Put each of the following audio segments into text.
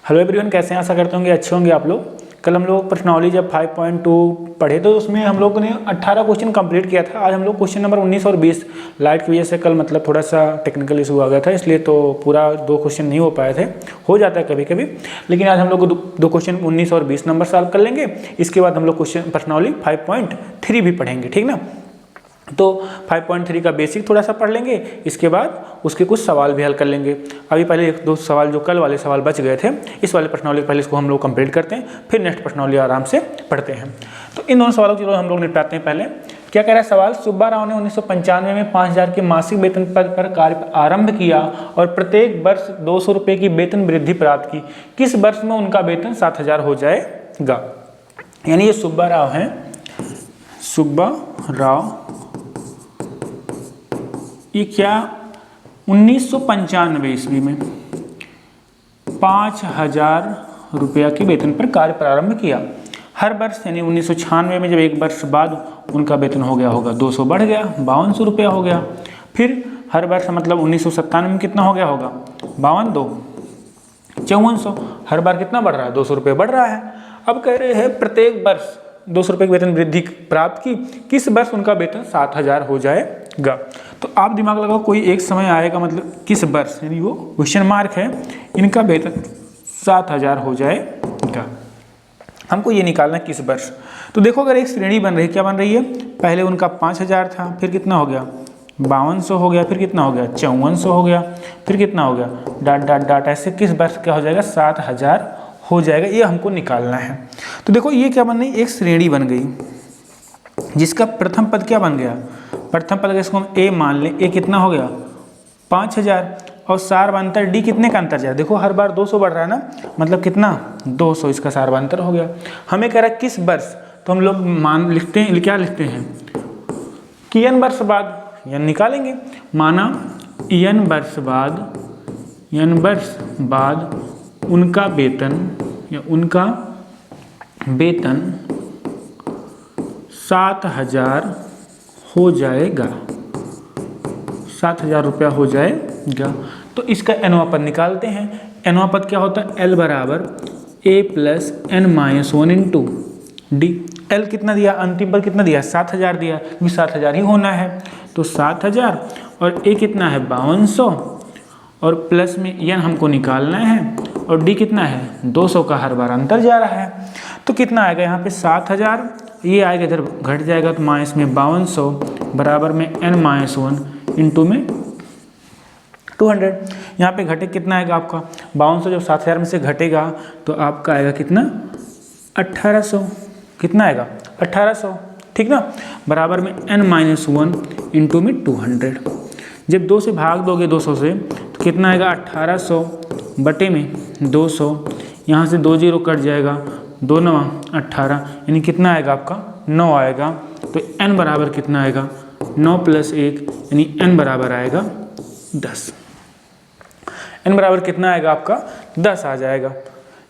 Hello everyone, कैसे हैं? आशा करते होंगे अच्छे होंगे आप लोग। कल हम लोग प्रश्नावली जब 5.2 पढ़े तो उसमें हम लोगों ने 18 क्वेश्चन कंप्लीट किया था। आज हम लोग क्वेश्चन नंबर 19 और 20 लाइट की वजह से कल मतलब थोड़ा सा टेक्निकल इशू आ गया था, इसलिए तो पूरा 2 क्वेश्चन नहीं हो पाए थे। हो जाता है कभी कभी, लेकिन आज हम लोग 2 क्वेश्चन 19 और 20 नंबर सॉल्व कर लेंगे। इसके बाद हम लोग क्वेश्चन प्रश्नावली 5.3 भी पढ़ेंगे, ठीक ना। तो 5.3 का बेसिक थोड़ा सा पढ़ लेंगे, इसके बाद उसके कुछ सवाल भी हल कर लेंगे। अभी पहले 1-2 सवाल जो कल वाले सवाल बच गए थे, इस वाले प्रश्नावली पहले इसको हम लोग कंप्लीट करते हैं, फिर नेक्स्ट प्रश्नावली आराम से पढ़ते हैं। तो इन दोनों सवालों को हम लोग निपटाते हैं। पहले क्या कह रहा है सवाल, सुब्बा राव ने 1995 में 5000 के मासिक वेतन पद पर कार्य आरंभ किया और प्रत्येक वर्ष 200 रुपये की वेतन वृद्धि प्राप्त की। किस वर्ष में उनका वेतन 7000 हो जाएगा? यानी ये सुब्बा राव हैं, सुब्बा राव, ये क्या 1995 ईस्वी में 5000 रुपया की वेतन पर कार्य प्रारंभ किया। हर वर्ष यानी 1996 में जब एक वर्ष बाद उनका वेतन हो गया होगा 200 बढ़ गया, 5200 रुपया हो गया। फिर हर वर्ष मतलब 1997 में कितना हो गया होगा, 52 2 5400। हर बार कितना बढ़ रहा है, 200 रुपये बढ़ रहा है। अब कह रहे हैं प्रत्येक वर्ष 200 रुपये की वेतन वृद्धि प्राप्त की, किस वर्ष उनका वेतन 7000 हो जाएगा? तो आप दिमाग लगाओ, कोई एक समय आएगा मतलब किस वर्ष, यानी वो क्वेश्चन मार्क है, इनका वेतन 7000 हो जाएगा। हमको ये निकालना है किस वर्ष। तो देखो अगर एक श्रेणी बन रही है, क्या बन रही है, पहले उनका 5000 था, फिर कितना हो गया 5200 हो गया, फिर कितना हो गया 5400 हो गया, फिर कितना हो गया डाट डाट डाट, ऐसे किस वर्ष क्या हो जाएगा 7000 हो जाएगा, ये हमको निकालना है। तो देखो ये क्या बन गई, एक श्रेणी बन गई जिसका प्रथम पद क्या बन गया, प्रथम पद इसको हम ए मान लें, ए कितना हो गया 5000 और सारवांतर डी कितने का अंतर जाए, देखो हर बार 200 बढ़ रहा है ना, मतलब कितना 200, इसका सारवांतर हो गया। हमें कह रहा है किस वर्ष, तो हम लोग मान लिखते हैं, क्या लिखते हैं कि n वर्ष बाद, n निकालेंगे, माना n वर्ष बाद उनका वेतन या उनका वेतन 7000 हो जाएगा, 7000 रुपया हो जाएगा। तो इसका nवां पद निकालते हैं। nवां पद क्या होता है, L बराबर A plus n-1 into D. L कितना दिया, अंतिम पद कितना दिया 7000 दिया, क्योंकि 7000 ही होना है। तो 7000 और A कितना है 5200 और प्लस में n हमको निकालना है और डी कितना है 200 का हर बार अंतर जा रहा है। तो कितना आएगा यहाँ पे 7000, ये आएगा इधर घट जाएगा तो माइनस में 5200 बराबर में n-1 इंटू में 200। यहाँ पे घटे कितना आएगा आपका 5200, जब 7000 में से घटेगा तो आपका आएगा कितना 1800, कितना आएगा 1800, ठीक ना, बराबर में n-1 इंटू में 200। जब 2 से भाग दोगे 200 से तो कितना आएगा 1800 बटे में 200, यहाँ से 2 0 कट जाएगा, 2 9 18, यानी कितना आएगा आपका 9 आएगा। तो n बराबर कितना आएगा 9 + 1, यानी n बराबर आएगा 10। n बराबर कितना आएगा आपका 10 आ जाएगा।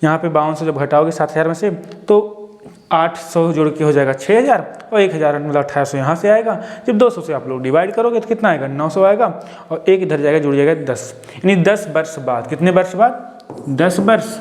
यहाँ पे 5200 जब घटाओगे 7000 में से तो 800 जोड़ के हो जाएगा 6000 और 1000 मतलब 1800 यहाँ से आएगा। जब 200 से आप लोग डिवाइड करोगे तो कितना आएगा 900 आएगा और एक इधर जाएगा, जुड़ जाएगा 10, यानी 10 वर्ष बाद, कितने वर्ष बाद 10 वर्ष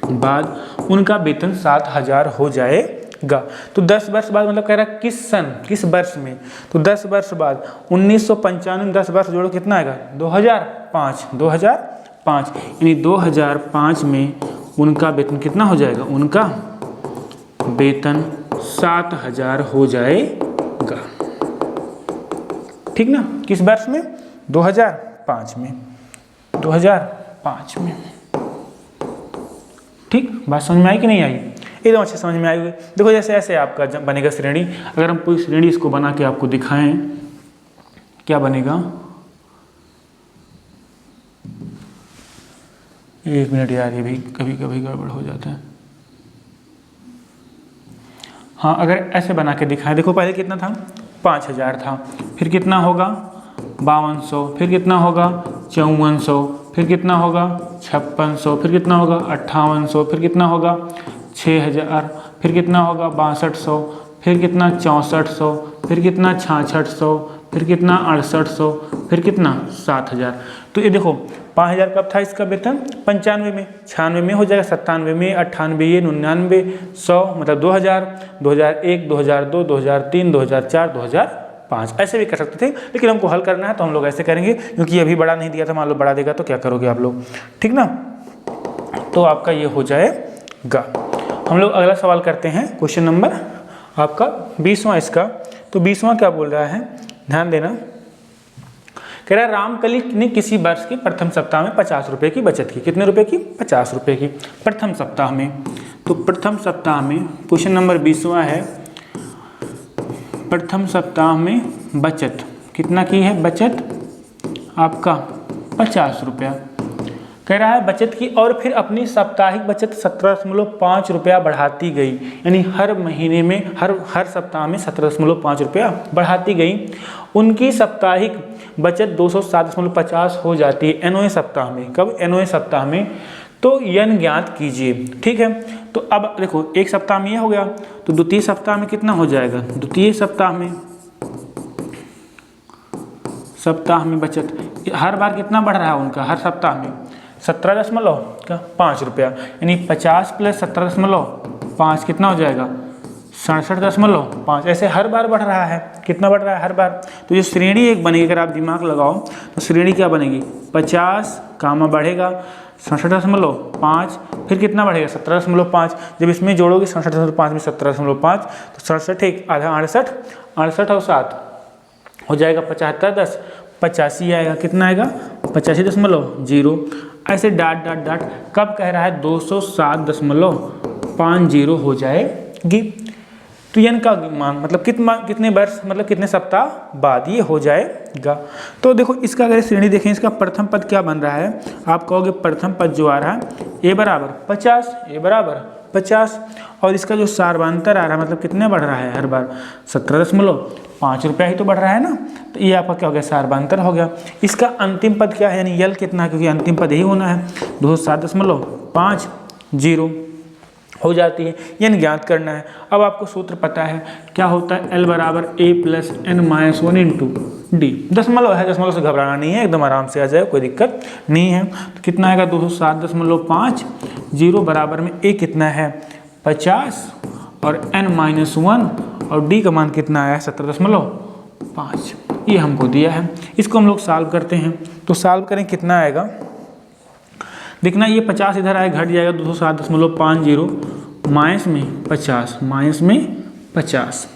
बाद उनका वेतन 7000 हो जाएगा। तो 10 वर्ष बाद मतलब कह रहा है किस सन, किस वर्ष में, तो 10 वर्ष बाद 1995 में 10 वर्ष जोड़ो कितना आएगा 2005, यानी 2005 में उनका वेतन कितना हो जाएगा, उनका वेतन 7000 हो जाएगा, ठीक ना। किस वर्ष में 2005 में, 2005 में, ठीक। बात समझ में आई कि नहीं आई, एकदम अच्छे समझ में आई हुई। देखो जैसे ऐसे आपका जब बनेगा श्रेणी, अगर हम पूरी श्रेणी इसको बना के आपको दिखाएं क्या बनेगा, 1 मिनट यार, ये भी कभी कभी गड़बड़ हो जाता है। हाँ अगर ऐसे बना के दिखाएं, देखो पहले कितना था 5000 था, फिर कितना होगा 5200, फिर कितना होगा 5400, फिर कितना होगा 5600, फिर कितना होगा 5800, फिर कितना होगा 6000, फिर कितना होगा 6200, फिर कितना 6400, फिर कितना 6600, फिर कितना 6800, फिर कितना 7000। तो ये देखो 5000 कब था इसका वेतन, 95 में, 96 में हो जाएगा, 97 में, 98, 99, 100 मतलब 2000, 2001, 2002, 2003, 2004, 2005 ऐसे भी कर सकते थे, लेकिन हमको हल करना है तो हम लोग ऐसे करेंगे, क्योंकि अभी बड़ा नहीं दिया था, मान लो बड़ा देगा तो क्या करोगे आप लोग, ठीक ना। तो आपका ये हो जाएगा। हम लोग अगला सवाल करते हैं, क्वेश्चन नंबर आपका 20वां इसका। तो 20वां क्या बोल रहा है, ध्यान देना। कह रहा है रामकली ने किसी वर्ष के प्रथम सप्ताह में 50 रुपये की बचत की। कितने रुपए की, 50 रुपये की प्रथम सप्ताह में। तो प्रथम सप्ताह में क्वेश्चन नंबर 20वां है, प्रथम सप्ताह में बचत कितना की है, बचत आपका 50 रुपया। कह रहा है बचत की और फिर अपनी साप्ताहिक बचत 17.5 रुपया बढ़ाती गई, यानी हर महीने में हर सप्ताह में 17.5 रुपया बढ़ाती गई। उनकी साप्ताहिक बचत 207.50 हो जाती है एनवें सप्ताह में। कब, एनवें सप्ताह में। तो यन ज्ञात कीजिए, ठीक है। तो अब देखो एक सप्ताह में ये हो गया, तो द्वितीय सप्ताह में कितना हो जाएगा, द्वितीय सप्ताह में बचत हर बार कितना बढ़ रहा है उनका, हर सप्ताह में 17.5 रुपया, यानी 50 प्लस 17.5 कितना हो जाएगा, 67.5। ऐसे हर बार बढ़ रहा है, कितना बढ़ रहा है हर बार। तो जो श्रेणी एक बनेगी, अगर आप दिमाग लगाओ तो श्रेणी क्या बनेगी, 50 कामा बढ़ेगा 67.5, फिर कितना बढ़ेगा 17.5। जब इसमें जोड़ोगे 67.5 में 17.5 तो 67 एक आधा 68, 68 और 7 हो जाएगा 75, 10 85 आएगा, कितना आएगा 85.0। ऐसे डाट डाट डाट कब कह रहा है 207.50 हो जाएगी। तो यन का मान मतलब कितने वर्ष मतलब कितने सप्ताह बाद ये हो जाएगा। तो देखो इसका अगर श्रेणी देखें, इसका प्रथम पद क्या बन रहा है, आप कहोगे प्रथम पद जो आ रहा है ए बराबर 50, और इसका जो सार्वंतर आ रहा है मतलब कितने बढ़ रहा है हर बार 17.5 रुपया ही तो बढ़ रहा है ना। तो ये आपका क्या हो गया, सार्वंतर हो गया। इसका अंतिम पद क्या है, यानी यल कितना, क्योंकि अंतिम पद यही होना है, 207.50 हो जाती है, यानी ज्ञात करना है। अब आपको सूत्र पता है क्या होता है, L बराबर A plus n-1 into D. दशमलव है, दशमलव से घबराना नहीं है, एकदम आराम से आ जाए, कोई दिक्कत नहीं है। तो कितना आएगा 207.50 बराबर में A कितना है 50 और n-1 और D का मान कितना आया 17.5, ये हमको दिया है। इसको हम लोग सॉल्व करते हैं, तो सॉल्व करें कितना आएगा, देखना ये 50 इधर आए घट जाएगा 207.50 माइनस में 50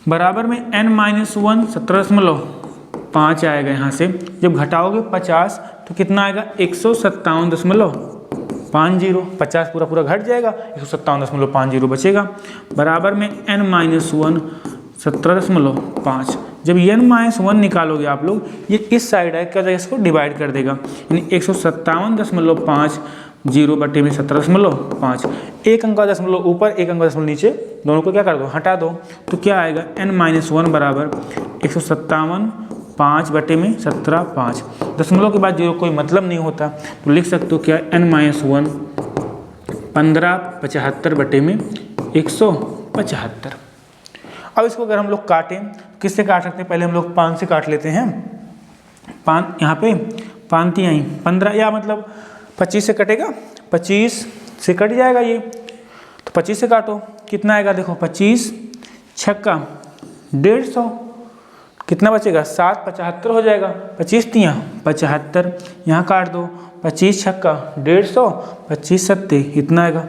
बराबर में n-1 17.5 आएगा। यहाँ से जब घटाओगे 50 तो कितना आएगा 157.50, 50 पूरा घट जाएगा, 157.50 बचेगा। बराबर में n-1 17.5। जब n-1 निकालोगे आप लोग, ये इस साइड है, क्या हो जाएगा, इसको डिवाइड कर देगा, यानी 157.50 बटे में 17.5। एक अंक का दशमलव ऊपर, एक अंक का दशमलव नीचे, दोनों को क्या कर दो, हटा दो। तो क्या आएगा n-1 बराबर 157.5 बटे में 17.5। दशमलव के बाद जीरो कोई मतलब नहीं होता, तो लिख सकते हो क्या, n-1 1575 बटे में 175। अब इसको अगर हम लोग काटें, किससे काट सकते हैं, पहले हम लोग 5 से काट लेते हैं। 5 यहाँ पे 5 आई 15, या मतलब 25 से कटेगा, 25 से कट जाएगा ये, तो 25 से काटो, कितना आएगा देखो, 25 छक्का 150, कितना बचेगा 775 हो जाएगा, 25 तियाँ 75, यहाँ काट दो, 25 छक्का 150, 25 सत्ते इतना आएगा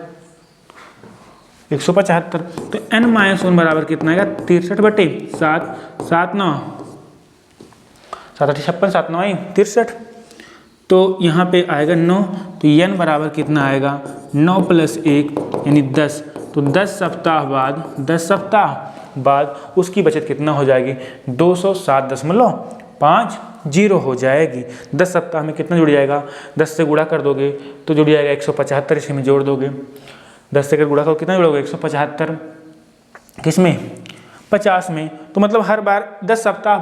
175। तो n-1 बराबर कितना आएगा 63 बटे 7, 7 9 7 8 56, 7 9 63, तो यहाँ पे आएगा 9। तो n बराबर कितना आएगा 9 प्लस 1 यानी 10। तो 10 सप्ताह बाद उसकी बचत कितना हो जाएगी 207.50 हो जाएगी। 10 सप्ताह में कितना जुड़ जाएगा, 10 से गुणा कर दोगे तो जुड़ जाएगा 175, इसमें जोड़ दोगे, 10 से गुणा करो कितना जुड़ोगे 175, किसमें 50 में। तो मतलब हर बार 10 सप्ताह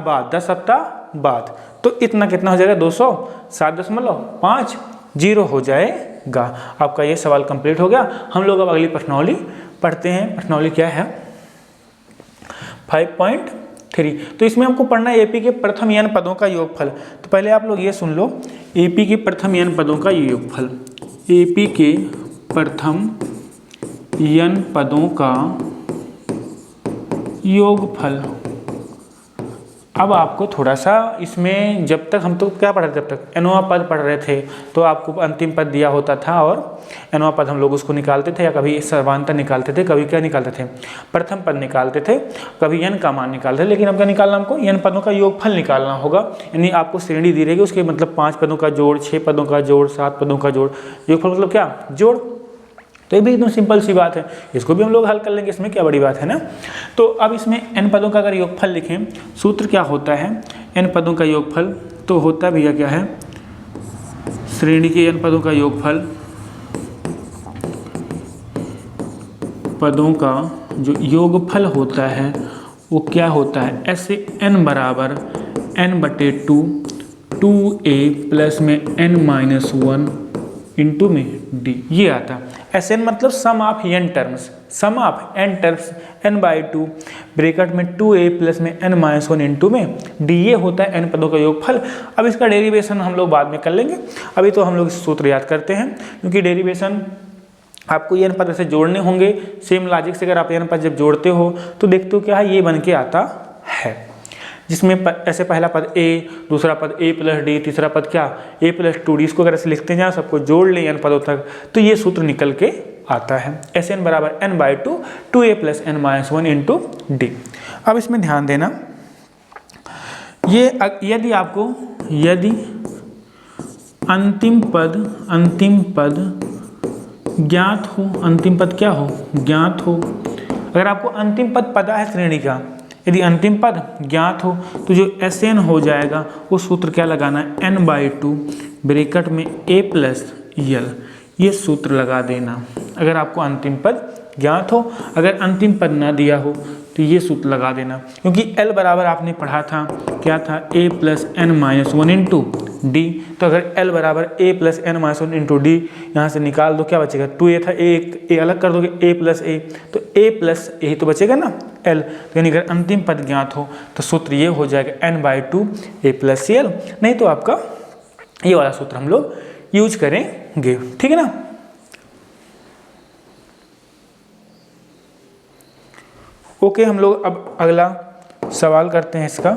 बाद, तो इतना कितना हो जाएगा 207.50 हो जाएगा। आपका ये सवाल कंप्लीट हो गया। हम लोग अब अगली प्रश्नावली पढ़ते हैं। प्रश्नावली क्या है 5.2 3। तो इसमें हमको पढ़ना है AP के प्रथम n पदों का योगफल। तो पहले आप लोग ये सुन लो, AP के प्रथम n पदों का योगफल, AP के प्रथम n पदों का योगफल। अब आपको थोड़ा सा इसमें, जब तक हम तो क्या पढ़ रहे थे, जब तक nवां पद पढ़ रहे थे तो आपको अंतिम पद दिया होता था और nवां पद हम लोग उसको निकालते थे, या कभी सर्वांतर निकालते थे, कभी क्या निकालते थे, प्रथम पद निकालते थे, कभी n का मान निकालते थे। लेकिन अब क्या निकालना, हमको n पदों का योगफल निकालना होगा। यानी आपको श्रेणी दी रहेगी, उसके मतलब 5 पदों का जोड़, 6 पदों का जोड़, 7 पदों का जोड़, योगफल मतलब क्या, जोड़। तो ये भी एकदम सिंपल सी बात है, इसको भी हम लोग हल कर लेंगे, इसमें क्या बड़ी बात है ना। तो अब इसमें n पदों का अगर योगफल लिखें, सूत्र क्या होता है n पदों का योगफल, तो होता भैया क्या है, श्रेणी के n पदों का योगफल, पदों का जो योगफल होता है वो क्या होता है, ऐसे n बराबर n/2 2a प्लस में n-1 इंटू में d, ये आता है। Sn मतलब sum of n terms, sum of n terms n/2 bracket में 2a प्लस में n-1 इंटू में d, ये होता है n पदों का योगफल। अब इसका डेरिवेशन हम लोग बाद में कर लेंगे, अभी तो हम लोग इस सूत्र याद करते हैं, क्योंकि डेरिवेशन आपको n पद से जोड़ने होंगे। सेम लॉजिक से अगर आप n पद जब जोड़ते हो तो देखते हो क्या है, ये बन के आता है, जिसमें ऐसे पहला पद a, दूसरा पद a प्लस d, तीसरा पद क्या a प्लस 2d, इसको अगर ऐसे लिखते जाए, सबको जोड़ लें n पदों तक, तो ये सूत्र निकल के आता है Sn बराबर n/2 2a plus n-1 into d। अब इसमें ध्यान देना, ये यदि आपको, यदि अंतिम पद ज्ञात हो, अंतिम पद क्या हो, ज्ञात हो, अगर आपको अंतिम पद पता है श्रेणी का, यदि अंतिम पद ज्ञात हो तो जो Sn हो जाएगा वो सूत्र क्या लगाना है, n/2 ब्रैकेट में a प्लस l, ये सूत्र लगा देना अगर आपको अंतिम पद ज्ञात हो। अगर अंतिम पद ना दिया हो तो ये सूत्र लगा देना, क्योंकि l बराबर आपने पढ़ा था क्या था, a plus n-1 into D. तो अगर l बराबर a plus n-1 into D, यहाँ से निकाल दो, क्या बचेगा, 2a था, a अलग कर दोगे, a प्लस a, तो a प्लस a ही तो बचेगा ना l। तो यानी अगर अंतिम पद ज्ञात हो तो सूत्र ये हो जाएगा n/2 a प्लस l, नहीं तो आपका ये वाला सूत्र हम लोग यूज करेंगे, ठीक है ना। ओके, हम लोग अब अगला सवाल करते हैं, इसका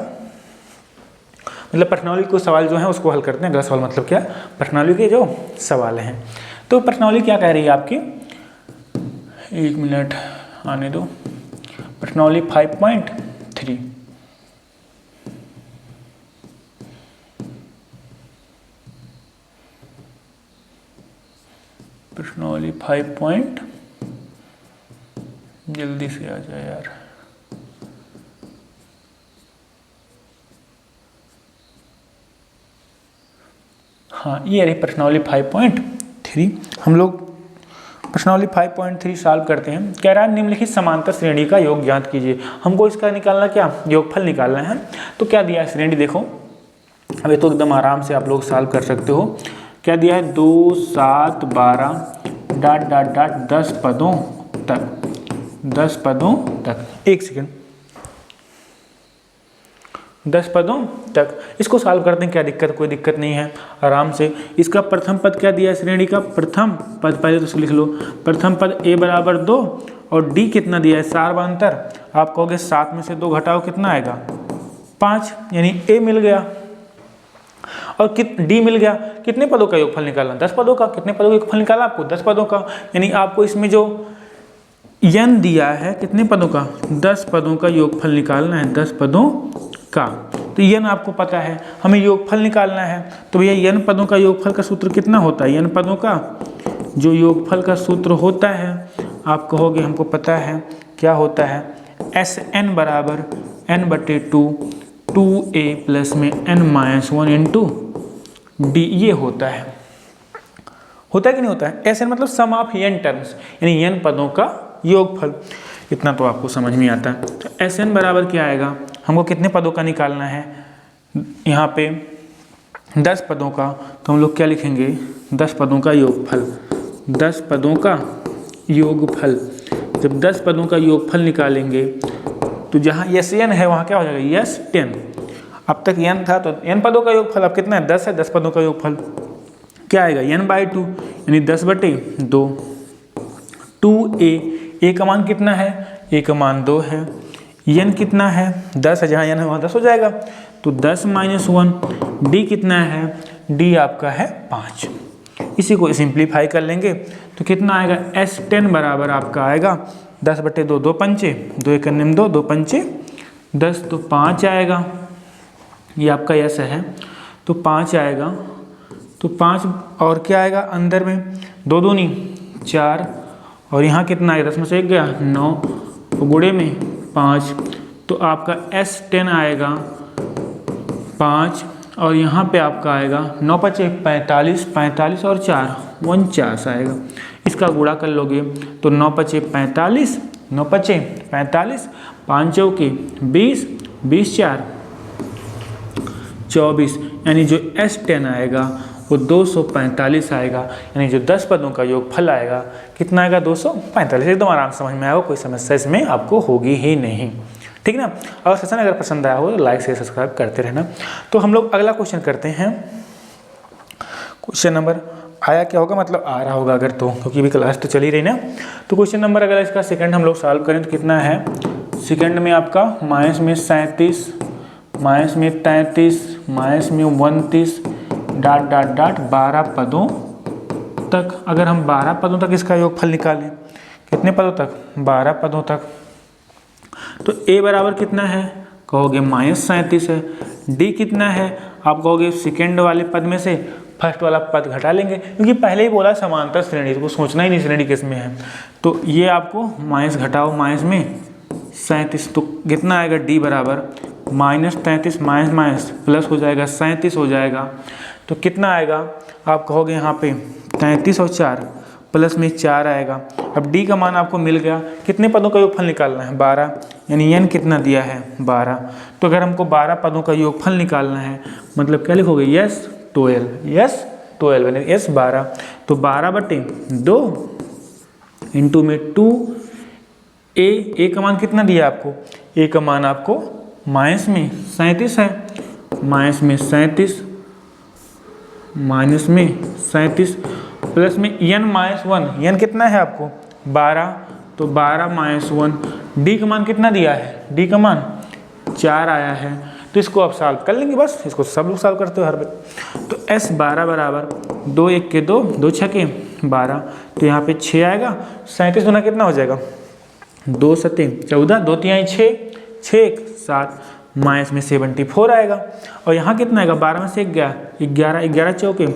मतलब प्रश्नावली को सवाल जो है उसको हल करते हैं। अगला सवाल मतलब क्या, प्रश्नावली के जो सवाल हैं। तो प्रश्नावली क्या कह रही है आपकी, 1 मिनट आने दो, प्रश्नावली 5.3, प्रश्नावली 5. जल्दी से आ जाए यार, हाँ ये रही प्रश्नावली 5.3। हम लोग प्रश्नावली 5.3 सॉल्व करते हैं। कह रहा है निम्नलिखित समांतर श्रेणी का योग ज्ञात कीजिए। हमको इसका निकालना क्या, योगफल निकालना है। तो क्या दिया है श्रेणी, देखो अभी तो एकदम आराम से आप लोग सॉल्व कर सकते हो। क्या दिया है, 2 7 12 डॉट डॉट डॉट 10 पदों तक, 10 पदों तक, एक सेकेंड, 10 पदों तक। इसको सॉल्व करते हैं, क्या दिक्कत, कोई दिक्कत नहीं है, आराम से। इसका प्रथम पद क्या दिया है श्रेणी का, प्रथम पद पहले तो लिख लो, प्रथम पद a बराबर 2 और d कितना दिया है, सार्वंतर। आप कहोगे 7 में से 2 घटाओ कितना आएगा, 5, यानी a मिल गया और d मिल गया। कितने पदों का योगफल निकालना, 10 पदों का। कितने पदों का योगफल निकाला आपको, 10 पदों का। यानी आपको इसमें जो n दिया है कितने पदों का, 10 पदों का योगफल निकालना है, 10 पदों का। तो n आपको पता है, हमें योगफल निकालना है। तो भैया n पदों का योगफल का सूत्र कितना होता है, n पदों का जो योगफल का सूत्र होता है, आप कहोगे हमको पता है क्या होता है, Sn बराबर n/2 2a प्लस में n-1 इंटू डी, ये होता है। होता है कि नहीं होता है, Sn मतलब सम ऑफ n टर्म्स, यानी n पदों का योगफल। इतना तो आपको समझ में आता है। तो Sn बराबर क्या आएगा, हमको कितने पदों का निकालना है, यहाँ पे 10 पदों का। तो हम लोग क्या लिखेंगे, 10 पदों का योगफल, 10 पदों का योगफल। जब 10 पदों का योगफल निकालेंगे तो तो जहाँ यस एन है वहाँ क्या हो जाएगा यस 10। अब तक n था तो n पदों का योगफल अब कितना है 10 है, 10 पदों का योगफल क्या आएगा n/2 यानी 10/2। 2a का मान कितना है, a का मान 2 है, n कितना है 10 है, जहाँ n है वहाँ 10 हो जाएगा तो 10 - 1। d कितना है, d आपका है 5। इसी को सिंप्लीफाई कर लेंगे तो कितना आएगा S10 बराबर आपका आएगा 10/2, 2 पंचे 2 एक 2, 2 पंचे 10 तो 5 आएगा। ये आपका यस है तो 5 आएगा। तो 5 और क्या आएगा अंदर में 2 दूनी 4 और यहाँ कितना आएगा 10 में से 1 गया 9 तो गुणे में 5 तो आपका S10 आएगा 5 और यहाँ पे आपका आएगा 9 × 5 = 45, 45 और 4 49 आएगा। इसका गुणा कर लोगे तो 9 × 5 = 45, 9 × 5 = 45, 5 चौके 20, 20 4 24 यानी जो S10 आएगा वो 245 आएगा। यानी जो 10 पदों का योगफल आएगा कितना आएगा 245। एकदम आराम से समझ में आएगा, कोई समस्या इसमें आपको होगी ही नहीं। ठीक ना। अगर सेशन अगर पसंद आया हो तो लाइक शेयर सब्सक्राइब करते रहना। तो हम लोग अगला क्वेश्चन करते हैं। क्वेश्चन नंबर आया क्या होगा, मतलब आ रहा होगा अगर तो, क्योंकि भी क्लास तो चल ही रही ना। तो क्वेश्चन नंबर अगर इसका सेकंड हम लोग सॉल्व करें तो कितना है, सेकंड में आपका -37, -33, -29 ... 12 पदों तक। अगर हम 12 पदों तक इसका योगफल निकालें, कितने पदों तक 12 पदों तक, तो a बराबर कितना है कहोगे -37 है। d कितना है आप कहोगे सेकेंड वाले पद में से फर्स्ट वाला पद घटा लेंगे, क्योंकि पहले ही बोला समांतर श्रेणी, तो सोचना ही नहीं श्रेणी किस में है। तो ये आपको माइनस घटाओ माइनस में 37 तो कितना आएगा d बराबर -33 माइनस प्लस हो जाएगा 37 हो जाएगा। तो कितना आएगा आप कहोगे यहाँ पे 33 और 4 प्लस में 4 आएगा। अब d का मान आपको मिल गया, कितने पदों का योगफल निकालना है 12, यानी n कितना दिया है 12। तो अगर हमको 12 पदों का योगफल निकालना है मतलब क्या लिखोगे यस 12 यानी यस 12। तो 12/2 इंटू में 2 a का मान कितना दिया आपको, a का मान आपको माइनस में 37 है, माइनस में 37 प्लस में n - 1 कितना है आपको 12 तो 12 - 1 d का मान कितना दिया है, d का मान 4 आया है। तो इसको आप सॉल्व कर लेंगे, बस इसको सब लोग सॉल्व करते हो हर बार। तो S12 बराबर 2 1 के 2 2 6 के 12 तो यहाँ पे 6 आएगा। 37 गुना कितना हो जाएगा 2 7 14 2 3 6 6 1 7 माइनस में 74 आएगा। और यहाँ कितना आएगा 12 में से 1 गया 11 11 चौके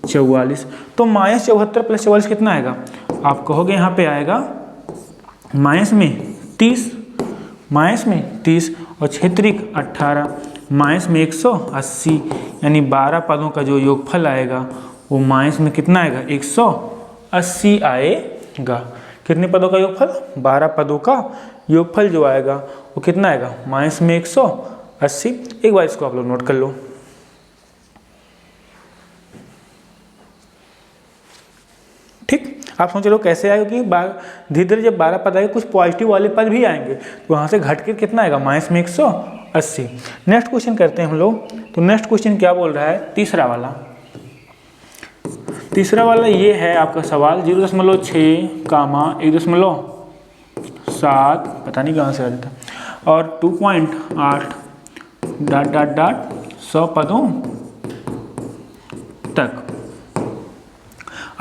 44 तो -74 + 44 कितना आएगा आप कहोगे यहाँ पे आएगा माइनस में 30 और 6 18 माइनस में 180 यानी 12 पदों का जो योगफल आएगा वो माइनस में कितना आएगा 180 आएगा। कितने पदों का योगफल 12 पदों का योगफल जो आएगा वो कितना आएगा माइनस में 180। एक बार इसको आप लोग नोट कर लो। ठीक, आप सोच रहे हो कैसे आएगा कि धीरे धीरे जब 12 पद आएंगे कुछ पॉजिटिव वाले पद भी आएंगे तो वहाँ से घट के कितना आएगा माइनस में 180। नेक्स्ट क्वेश्चन करते हैं हम लोग। तो नेक्स्ट क्वेश्चन क्या बोल रहा है, तीसरा वाला ये है आपका सवाल 0.6, 1.7 पता नहीं कहाँ से आ जाता और 2.8 ... 100 पदों तक।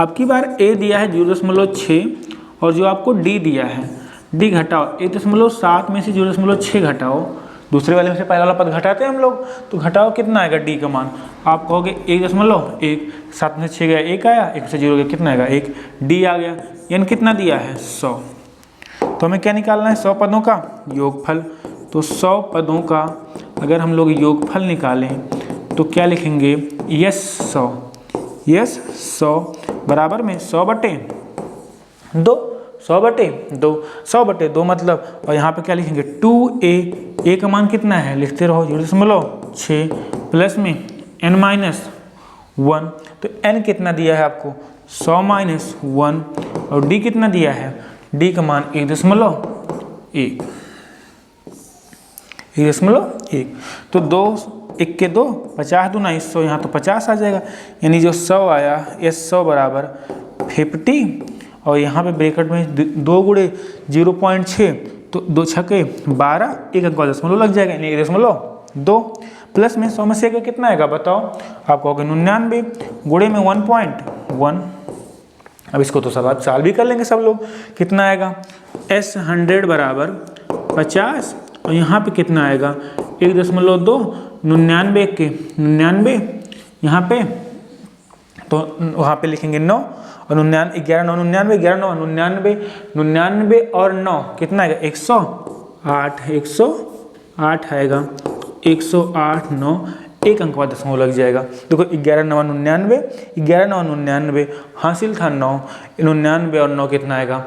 अब की बार a दिया है 0.6 और जो आपको d दिया है d घटाओ 1.7 में से 0.6 घटाओ, दूसरे वाले में से पहला वाला पद घटाते हैं हम लोग, तो घटाओ कितना आएगा d का मान आप कहोगे 1.1 7 में से 6 गया 1 आया, 1 से 0 गया कितना आएगा 1 d आ गया। n कितना दिया है 100, तो हमें क्या निकालना है 100 पदों का योगफल। तो 100 पदों का अगर हम लोग योगफल निकालें तो क्या लिखेंगे यस 100 बराबर में 100/2 100/2 मतलब, और यहाँ पे क्या लिखेंगे 2a का मान कितना है लिखते रहो 0.6 प्लस में n - 1 तो n कितना दिया है आपको 100 - 1 और d कितना दिया है d का मान 1.1। 1.1। तो 2 1 के 2, 50 दूना 100, यहाँ तो 50 आ जाएगा, यानी जो 100 आया, ये 100 बराबर 50, और यहाँ पे ब्रैकेट में 2 गुणे 0.6, तो 2 छक्के 12, एक अंक का दशमलव लग जाएगा, यानी 1.2 प्लस में 100 में से कितना आएगा बताओ, आप कहोगे 99, गुणे में 1.1। अब इसको तो सब आप साल भी कर लेंगे सब लोग, कितना आएगा, S100 बराबर 50, और यहाँ पे कितना आएगा 1.2, 99 के 99, यहाँ पे तो वहाँ पे लिखेंगे 9, और 11 9 99, 11 9 99, 99 और 9 कितना आएगा 108, 108 आएगा, 108 9, एक अंक का दशमलव लग जाएगा। देखो 11 9 99, 11 9 99, हासिल था 9, 99 और 9 कितना आएगा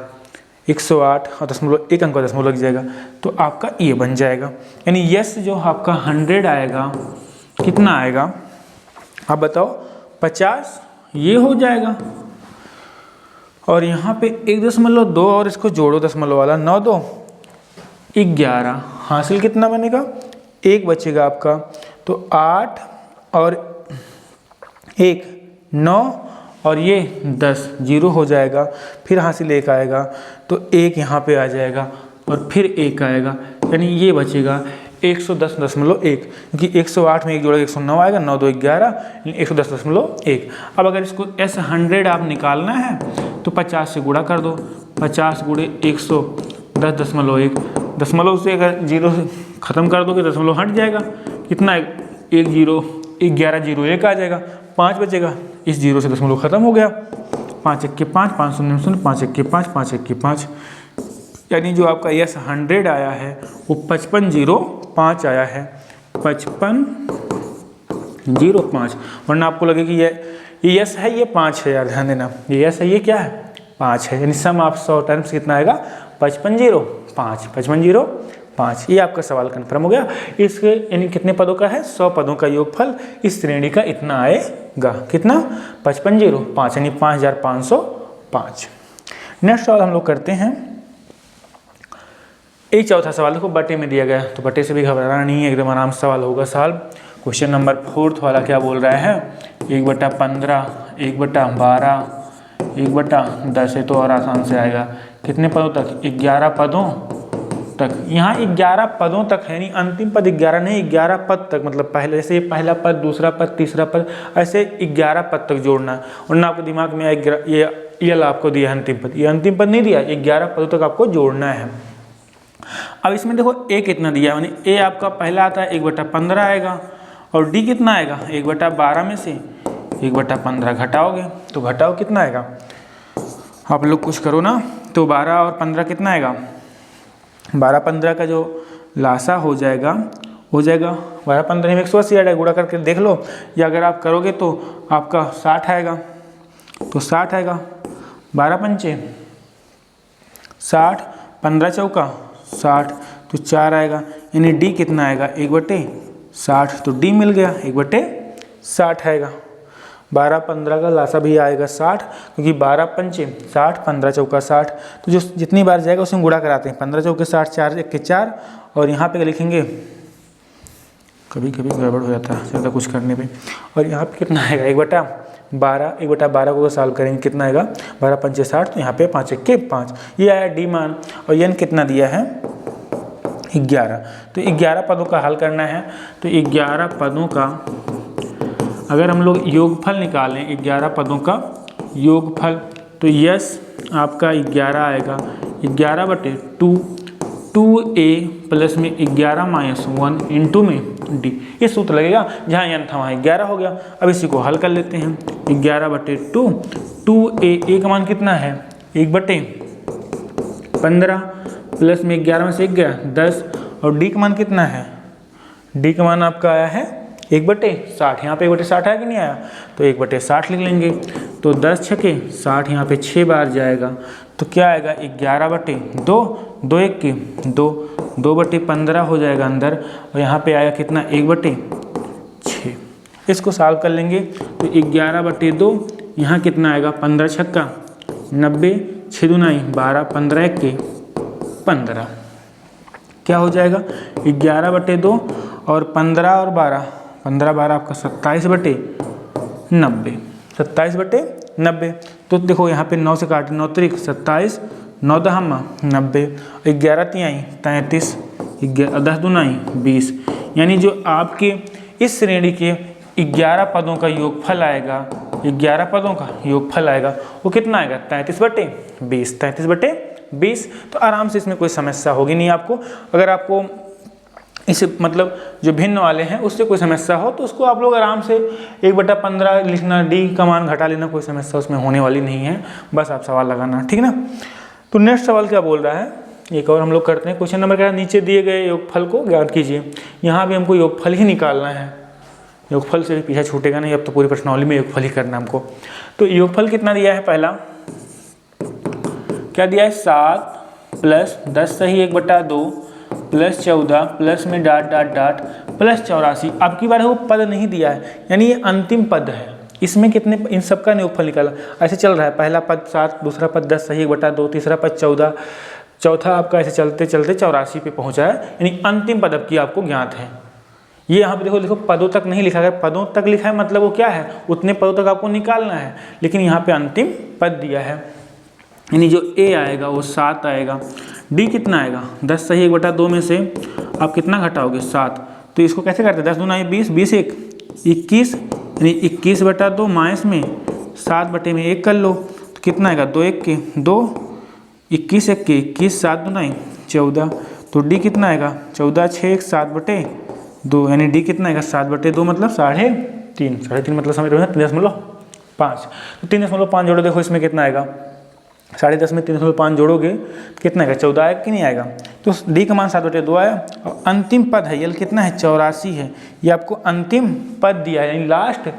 108, और दशमलव एक अंक का दशमलव लग जाएगा, तो आपका ये बन जाएगा। यानी यस जो आपका 100 आएगा कितना आएगा, आप बताओ 50, ये हो जाएगा। और यहाँ पे 1.2 और इसको जोड़ो दशमलव वाला, 9 2 11, हासिल कितना बनेगा, 1 बचेगा आपका, तो 8 और 1 9, और ये 10 0 हो जाएगा, फिर हासिल 1 आएगा, तो 1 यहाँ पे आ जाएगा, और फिर 1 आएगा, यानी ये बचेगा 110.1, क्योंकि 108 में 1 जोड़ा 109 आएगा, 9 2 11, 110.1। अब अगर इसको S100 आप निकालना है तो 50 से गुणा कर दो, 50 गुणे 110.1, दशमलव से अगर 0 ख़त्म कर दोगे दशमलव हट जाएगा, कितना 1 0 11 0 1 आ जाएगा, 5 बचेगा, इस 0 से दशमलव ख़त्म हो गया, 5 1 के 5, 5 0 0, 5 1 के 5, 5 1 के 5, यानी जो आपका यस 100 आया है वो 5505 आया है, 5505। वरना आपको लगे कि ये यस है, ये 5 है, यार ध्यान देना, ये यस है, ये क्या है 5 है, यानी सम ऑफ 100 टर्म्स कितना आएगा 5505, 5505। ये आपका सवाल कन्फर्म हो गया। इसके यानी कितने पदों का है, 100 पदों का योगफल इस श्रेणी का इतना आएगा, कितना 5505, यानी 5505। नेक्स्ट सवाल हम लोग करते हैं, एक चौथा सवाल देखो बटे में दिया गया, तो बटे से भी घबराना नहीं है, एकदम आराम से सवाल होगा सॉल्व। क्वेश्चन नंबर 4 वाला क्या बोल रहा है, 1/15, 1/12, 1/10 है, तो और आसान से आएगा, कितने पदों तक 11 पदों तक, यहाँ 11 पदों तक है, नहीं अंतिम पद 11 नहीं, 11 पद तक, मतलब पहले जैसे पहला पद, दूसरा पद, तीसरा पद, ऐसे 11 पद तक जोड़ना है। और ना आपको दिमाग में ये आपको दिया है अंतिम पद, ये अंतिम पद नहीं दिया, 11 पदों तक आपको जोड़ना है। अब इसमें देखो ए कितना दिया, यानी ए आपका पहला आता है 1/15 आएगा, और डी कितना आएगा 1/12 में से 1/15 घटाओगे तो घटाओ कितना आएगा, आप लोग कुछ करो ना, तो 12 और 15 कितना आएगा, 12 15 का जो लासा हो जाएगा 12 15 में 180 आएगा, गुणा करके देख लो, या अगर आप करोगे तो आपका 60 आएगा, तो 60 आएगा, 12 पंचे 60, 15 चौका 60, तो 4 आएगा, यानी डी कितना आएगा 1/60, तो डी मिल गया 1/60 आएगा। 12 15 का लासा भी आएगा 60, क्योंकि 12 पंचे 60, 15 चौका 60, तो जो जितनी बार जाएगा उसमें गुणा कराते हैं, 15 चौके 60, 4 1 के 4, और यहाँ पे लिखेंगे, कभी कभी गड़बड़ हो जाता है ज़्यादा कुछ करने पे, और यहाँ पे कितना आएगा 1/12 को सॉल्व करेंगे कितना आएगा, 12 पंचे 60, तो यहाँ पे 5 1 के 5, ये आया डी मान। और एन कितना दिया है 11, तो 11 पदों का हल करना है, तो 11 पदों का अगर हम लोग योगफल निकालें, 11 पदों का योगफल, तो यस आपका 11 आएगा, 11/2, 2a प्लस में 11 - 1 इंटू में d, ये सूत्र लगेगा, जहाँ n था वहाँ 11 हो गया। अब इसी को हल कर लेते हैं, 11/2, 2a का मान कितना है 1/15 प्लस में 11 में से 1 गया 10, और d का मान कितना है, d का मान आपका आया है 1/60, यहाँ पे 1/60 है कि नहीं आया, तो 1/60 लिख लेंगे, तो 10 छके 60, यहाँ पे 6 बार जाएगा, तो क्या आएगा 11/2, 2 1 के 2, 2/15 हो जाएगा अंदर, और यहाँ पे आया कितना 1/6। इसको सॉल्व कर लेंगे, तो 11/2, यहाँ कितना आएगा 15 छक्का 90, 6 दूना 12, 15 1 के 15। क्या हो जाएगा 11/2 और 15 और 12, 15 आपका 27/90, 27/90। तो देखो यहाँ पे 9 से काटे, 9 त्रिक 27, 9 दहमा 90, 11 तिहाई 33, 10 दुनाई 20। यानी जो आपके इस श्रेणी के 11 पदों का योगफल आएगा, 11 पदों का योगफल आएगा वो कितना आएगा 33/20, 33/20। तो आराम से इसमें कोई समस्या होगी नहीं आपको। अगर आपको इस मतलब जो भिन्न वाले हैं उससे कोई समस्या हो तो उसको आप लोग आराम से 1/15 लिखना, डी का मान घटा लेना, कोई समस्या उसमें होने वाली नहीं है। बस आप सवाल लगाना, ठीक ना। तो नेक्स्ट सवाल क्या बोल रहा है, एक और हम लोग करते हैं। क्वेश्चन नंबर क्या है, नीचे दिए गए योगफल को ज्ञात कीजिए। यहाँ भी हमको योगफल ही निकालना है, योगफल से भी पीछा छूटेगा नहीं, अब तो पूरी प्रश्नावली में योगफल ही करना हमको। तो योगफल कितना दिया है, पहला क्या दिया है 7 प्लस 10 सही 1/2 प्लस 14 प्लस में डाट डाट डाट प्लस 84। अब की बार है वो पद नहीं दिया है, यानी ये अंतिम पद है। इसमें कितने, इन सबका योगफल निकाला, ऐसे चल रहा है। पहला पद 7, दूसरा पद 10 सही 1/2, तीसरा पद 14, चौथा आपका ऐसे चलते चलते 84 पे पहुंचा है, यानी अंतिम पद अब की आपको ज्ञात है। ये यहाँ पे देखो देखो पदों तक नहीं लिखा है, पदों तक लिखा है मतलब वो क्या है, उतने पदों तक आपको निकालना है, लेकिन यहाँ पे अंतिम पद दिया है। यानी जो ए आएगा वो 7 आएगा, डी कितना आएगा 10 सही 1/2 में से आप कितना घटाओगे 7। तो इसको कैसे करते हैं, 10 दूना 20, 20 1 21, यानी 21/2 माइनस में 7/1 कर लो तो कितना आएगा 2 1 के 2, 21 1 के 21, 7 दूना 14। तो डी कितना आएगा 14 6 1 7/2, यानी डी कितना आएगा 7/2 मतलब 3.5, 3.5 मतलब समझ रहे हो 3.5। तो 3.5 जोड़ो, देखो इसमें कितना आएगा 10.5 में 3.5 जोड़ोगे कितना आएगा 14 आएगा कि नहीं आएगा। तो डी का मान 7/2 आया। और अंतिम पद है यल कितना है 84 है, ये आपको अंतिम पद दिया है, यानी लास्ट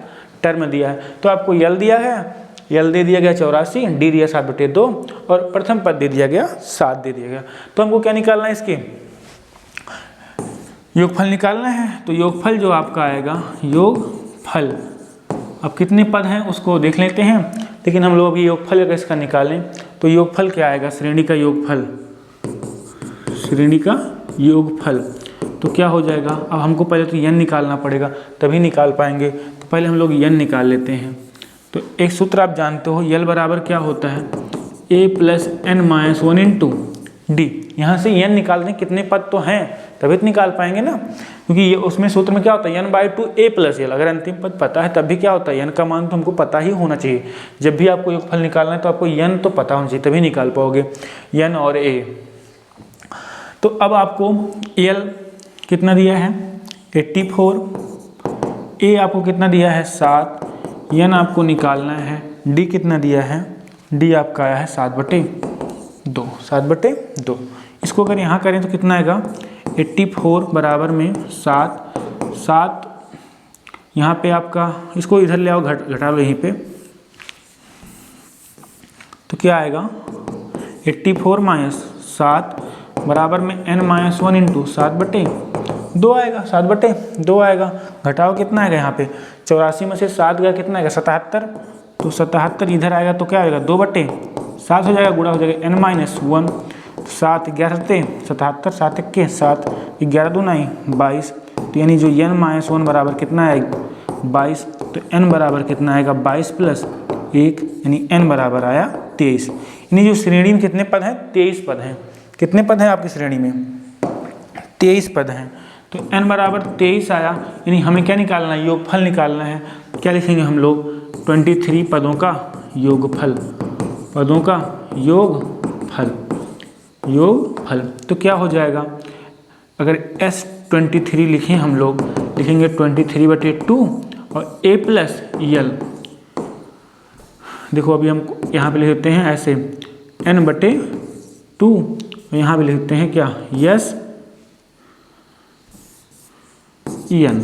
टर्म दिया है। तो आपको यल दिया है, यल दे दिया गया 84, डी दिया 7/2 और प्रथम पद दे दिया गया 7 दे दिया गया। तो हमको क्या निकालना है, इसके योगफल निकालना है। तो योगफल जो आपका आएगा, योगफल अब कितने पद हैं उसको देख लेते हैं, लेकिन हम लोग अभी योगफल अगर इसका निकालें तो योगफल क्या आएगा, श्रेणी का योगफल, श्रेणी का योगफल। तो क्या हो जाएगा, अब हमको पहले तो यन निकालना पड़ेगा तभी निकाल पाएंगे। तो पहले हम लोग यन निकाल लेते हैं। तो एक सूत्र आप जानते हो, यल बराबर क्या होता है a + n-1 इंटू डी। यहाँ से यन निकालते हैं, कितने पद तो हैं तभी तो निकाल पाएंगे ना, क्योंकि ये उसमें सूत्र में क्या होता है n/2 a + l। अगर अंतिम पद पता है तब भी क्या होता है, n का मान तो हमको पता ही होना चाहिए। जब भी आपको योगफल निकालना है तो आपको n तो पता होना चाहिए तभी निकाल पाओगे, n और a। तो अब आपको l कितना दिया है 84, a आपको कितना दिया है 7, n आपको निकालना है, d कितना दिया है, d आपका आया है 7/2, 7/2। इसको अगर यहाँ करें तो कितना आएगा 84 बराबर में 7 यहाँ पे आपका, इसको इधर ले आओ, घटा लो यहीं पे। तो क्या आएगा 84 - 7 बराबर में n-1 इंटू 7/2 आएगा, 7/2 आएगा। घटाओ कितना आएगा यहाँ पे 84 में से 7 गया कितना आएगा 77। तो 77 इधर आएगा तो क्या आएगा 2/7 हो जाएगा, गुणा हो जाएगा n-1। 7 11 77, 7 1 7, 11 दूना 22। तो यानी जो n-1 बराबर कितना आएगा 22। तो n बराबर कितना आएगा 22 + 1, यानी n बराबर आया 23। यानी जो श्रेणी में कितने पद हैं 23 पद हैं। कितने पद हैं आपकी श्रेणी में 23 पद हैं। तो n बराबर 23 आया, यानी हमें क्या निकालना है, योगफल निकालना है। क्या लिखेंगे हम लोग 23 पदों का योगफल, पदों का योगफल, योगफल। तो क्या हो जाएगा, अगर S23 लिखें हम लोग, लिखेंगे 23/2 और a + l। देखो अभी हम यहाँ पे लिख देते हैं ऐसे n/2, यहाँ पे लिखते हैं क्या yes n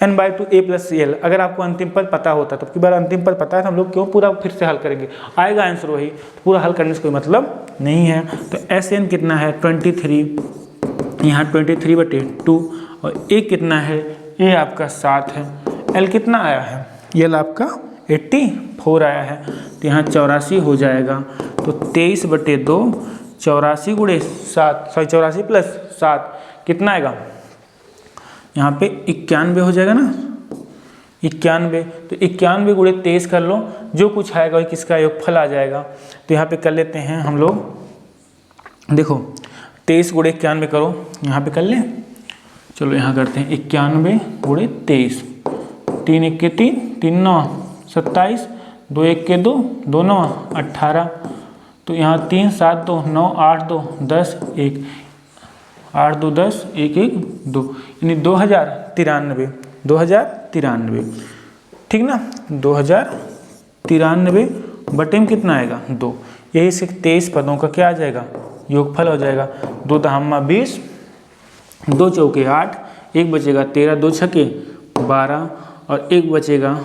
n/2 a + l। अगर आपको अंतिम पद पता होता तो की बार अंतिम पद पता है तो हम लोग क्यों पूरा फिर से हल करेंगे, आएगा आंसर वही, तो पूरा हल करने से कोई मतलब नहीं है। तो Sn कितना है 23, यहाँ 23/2 और a कितना है, a आपका 7 है, l कितना आया है, l आपका 84 आया है। तो यहाँ 84 हो जाएगा। तो 23/2 84 गुणे 7, सॉरी 84 प्लस 7 कितना आएगा, यहाँ पे 91 हो जाएगा ना, 91। तो 91 गुणे 23 कर लो, जो कुछ आएगा वही किसका योगफल आ जाएगा। तो यहाँ पे कर लेते हैं हम लोग, देखो 23 गुणे 91 करो, यहाँ पे कर लें, चलो यहाँ करते हैं 91 गुणे 23, 3 1 के 3, 3 9 27, 2 1 के 2, 2 9 18, तो यहाँ 3 7 2 9 8 2 10 1, 8 2 10 1 1 2, यानी 2093, ठीक ना, 2093 बटे में कितना आएगा 2, यही से 23 पदों का क्या आ जाएगा, योगफल हो जाएगा। 2 दहम्मा 20, 2 चौके 8, 1 बचेगा 13, 2 छके 12 और 1 बचेगा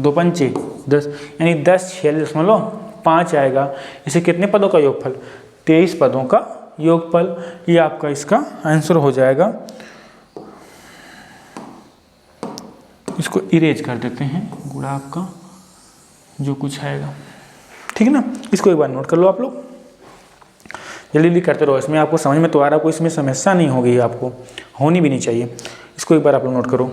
2 पंचे 10, यानी 1046.5 आएगा। इसे कितने पदों का योगफल, 23 पदों का योगफल, ये आपका इसका आंसर हो जाएगा। इसको इरेज कर देते हैं, गुणा आपका जो कुछ आएगा, ठीक है ना। इसको एक बार नोट कर लो आप लोग, जल्दी जल्दी करते रहो, इसमें आपको समझ में तो आ रहा, कोई इसमें समस्या नहीं होगी, आपको होनी भी नहीं चाहिए। इसको एक बार आप लोग नोट करो।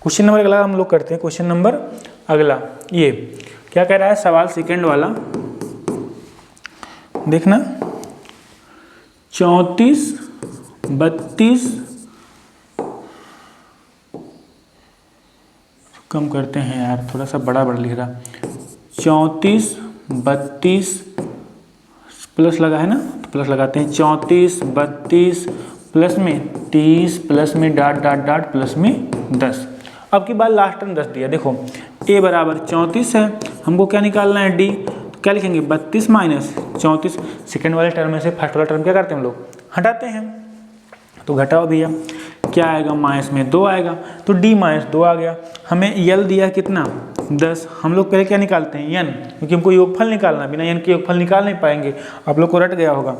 क्वेश्चन नंबर अगला हम लोग करते हैं, क्वेश्चन नंबर अगला ये क्या कह रहा है, सवाल सेकंड वाला देखना, 34 32 कम करते हैं यार, थोड़ा सा बड़ा बड़ा लिख रहा, 34 32 प्लस लगा है ना, तो प्लस लगाते हैं, 34 32 प्लस में 30 प्लस में डाट डाट डाट प्लस में 10। अब की बार लास्ट टर्म 10 दिया, देखो a बराबर 34 है, हमको क्या निकालना है d, तो क्या लिखेंगे 32 माइनस 34, सेकेंड वाले टर्म में से फर्स्ट वाला टर्म क्या करते हैं हम लोग, हटाते हैं, तो घटाओ भैया, क्या आएगा, माइनस में 2 आएगा, तो d माइनस 2 आ गया। हमें यल दिया कितना 10, हम लोग पहले क्या निकालते हैं n, क्योंकि हमको योगफल निकालना, बिना n के योगफल निकाल नहीं पाएंगे, आप लोग को रट गया होगा।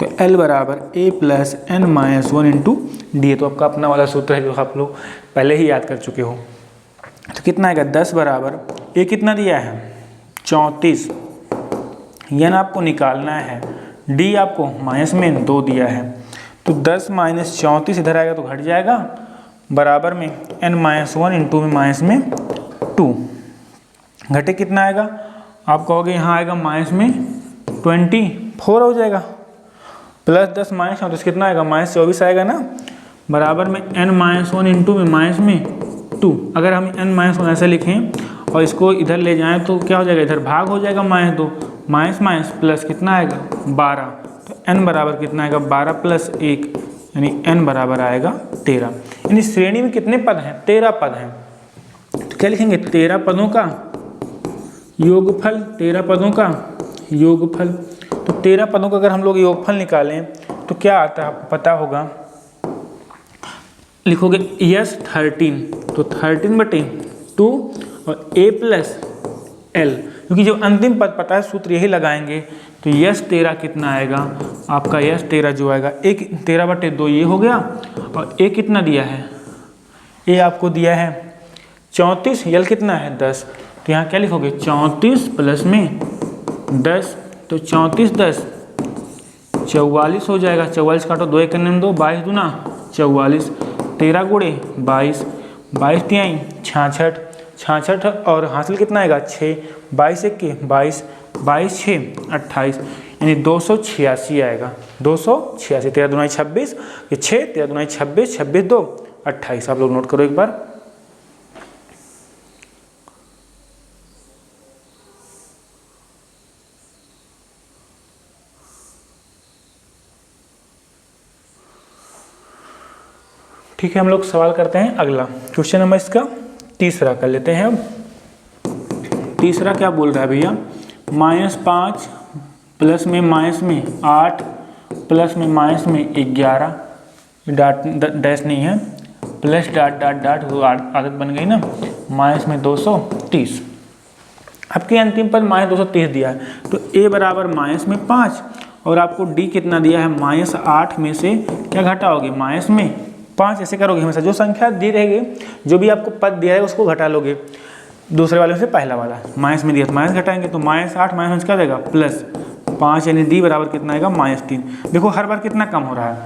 तो L बराबर a plus n minus 1 into D, तो आपका अपना वाला सूत्र है जो आप लोग पहले ही याद कर चुके हो। तो कितना आएगा, 10 बराबर a कितना दिया है 34, n आपको निकालना है, d आपको माइनस में 2 दिया है, तो 10 माइनस 34 इधर आएगा तो घट जाएगा, बराबर में n माइनस 1 इंटू में माइनस में 2, घटे कितना आएगा, आप कहोगे यहाँ आएगा माइनस में 24 हो जाएगा, प्लस 10 माइनस 34 कितना आएगा, माइनस 24 आएगा ना, बराबर में n माइनस 1 इंटू में माइनस में 2। अगर हम n माइनस 1 ऐसे लिखें और इसको इधर ले जाएं तो क्या हो जाएगा, इधर भाग हो जाएगा माइनस 2, माइनस माइनस प्लस कितना आएगा 12, तो n बराबर कितना आएगा 12 प्लस 1, यानी n बराबर आएगा 13। यानी श्रेणी में कितने पद हैं, 13 पद हैं, तो क्या लिखेंगे 13 पदों का योगफल, 13 पदों का योगफल। तो 13 पदों का अगर हम लोग योगफल निकालें तो क्या आता है आपको पता होगा, लिखोगे यस 13, तो 13 बटे 2 और a प्लस l, क्योंकि जो अंतिम पद पता है सूत्र यही लगाएंगे, तो यस 13 कितना आएगा आपका, यस 13 जो आएगा 13 बटे 2 ये हो गया, और a कितना दिया है, a आपको दिया है 34, यल कितना है 10, तो यहाँ क्या लिखोगे 34 प्लस में 10, तो 34 10 44 हो जाएगा, 44 काटो 2 1 2, 22 दूना 44, 13 गुणे 22, 22 तिहाई 66, 66 और हासिल कितना आएगा 6, 22 1 के 22, 22 6 28, यानी 286 आएगा, 286, 13 दूना 26, ये 6, 13 दूना 26, 26 2 28, आप लोग नोट करो एक बार। ठीक है, हम लोग सवाल करते हैं अगला, क्वेश्चन नंबर इसका तीसरा कर लेते हैं। अब तीसरा क्या बोल रहा है भैया, -5 प्लस में माइनस में 8 प्लस में माइनस में 11, डाट डैश नहीं है, प्लस डाट डाट डाट, वो आदत बन गई ना, माइनस में 230। आपके अंतिम पद माइनस 230 दिया है, तो a बराबर माइनस में 5 और आपको d कितना दिया है, -8 में से क्या घटाओगे, माइनस में 5, ऐसे करोगे हमेशा, जो संख्या दी रहेगी, जो भी आपको पद दिया है उसको घटा लोगे। दूसरे वाले में से पहला वाला माइनस में दिया तो माइनस घटाएंगे तो -8 माइनस क्या देगा +5 यानी डी बराबर कितना आएगा -3। देखो हर बार कितना कम हो रहा है,